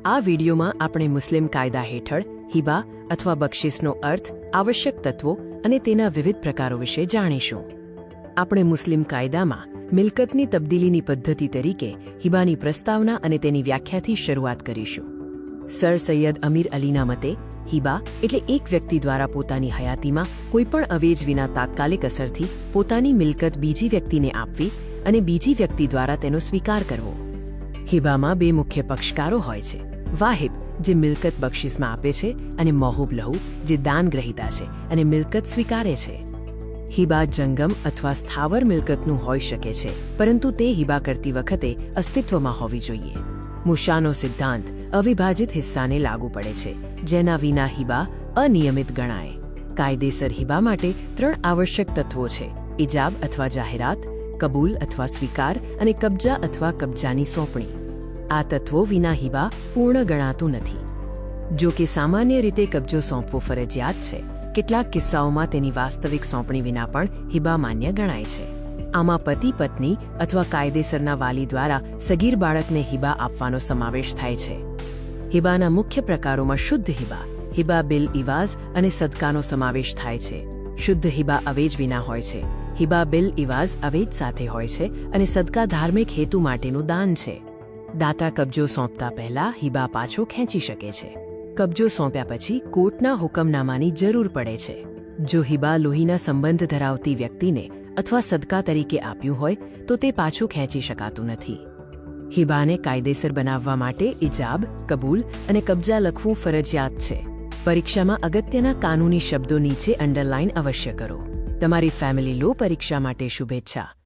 આ વિડીયોમાં આપણે મુસ્લિમ કાયદા હેઠળ હિબા અથવા બક્ષિસનો અર્થ, આવશ્યક તત્વો અને તેના વિવિધ પ્રકારો વિશે જાણીશું. આપણે મુસ્લિમ કાયદામાં મિલકતની તબદીલીની પદ્ધતિ તરીકે હિબાની પ્રસ્તાવના અને તેની વ્યાખ્યાથી શરૂઆત કરીશું. સર સૈયદ અમીર અલીના મતે હિબા એટલે એક વ્યક્તિ દ્વારા પોતાની હયાતીમાં કોઈપણ અવેજ વિના તાત્કાલિક અસરથી પોતાની મિલકત બીજી વ્યક્તિને આપવી અને બીજી વ્યક્તિ દ્વારા તેનો સ્વીકાર કરવો. હિબામાં બે મુખ્ય પક્ષકારો હોય છે: વાહિબ, જે મિલકત બક્ષિસમાં આપે છે, અને મોહુબ લહુ, જે દાન ગ્રહિતા છે અને મિલકત સ્વીકારે છે. હિબા જંગમ અથવા સ્થાવર મિલકતનું હોઈ શકે છે, પરંતુ તે હિબા કરતી વખતે અસ્તિત્વમાં હોવી જોઈએ. મુશાનો સિદ્ધાંત અવિભાજિત હિસ્સાને લાગુ પડે છે, જેના વિના હિબા અનિયમિત ગણાય. કાયદેસર હિબા માટે 3 આવશ્યક તત્વો છે: ઇજાબ અથવા જાહેરાત, કબૂલ અથવા સ્વીકાર અને કબજા અથવા કબજાની સોંપણી. આ તત્વો વિના હિબા પૂર્ણ ગણાતું નથી. જો કે સામાન્ય રીતે કબજો સોંપવો ફરજિયાત છે, કેટલાક કિસ્સાઓમાં તેની વાસ્તવિક સોંપણી વિના પણ હિબા માન્ય ગણાય છે. આમાં પતિ પત્ની અથવા કાયદેસરના વાલી દ્વારા સગીર બાળકને હિબા આપવાનો સમાવેશ થાય છે. હિબાના મુખ્ય પ્રકારોમાં શુદ્ધ હિબા, હિબા બિલ ઇવાઝ અને સદકાનો સમાવેશ થાય છે. શુદ્ધ હિબા અવેજ વિના હોય છે. હિબા બિલ ઇવાઝ અવેજ સાથે હોય છે અને સદકા ધાર્મિક હેતુ માટેનું દાન છે. દાતા કબજો સોંપતા પહેલા હિબા પાછો ખેંચી શકે છે. કબજો સોંપ્યા પછી કોર્ટના હુકમનામાની જરૂર પડે છે. જો હિબા લોહીના સંબંધ ધરાવતી વ્યક્તિને અથવા સદકા તરીકે આપ્યું હોય તો તે પાછું ખેંચી શકાતું નથી. હિબાને કાયદેસર બનાવવા માટે ઇજાબ, કબૂલ અને કબજા લખવું ફરજિયાત છે. પરીક્ષામાં અગત્યના કાનૂની શબ્દો નીચે અંડરલાઇન અવશ્ય કરો. તમારી ફેમિલી લો પરીક્ષા માટે શુભેચ્છા.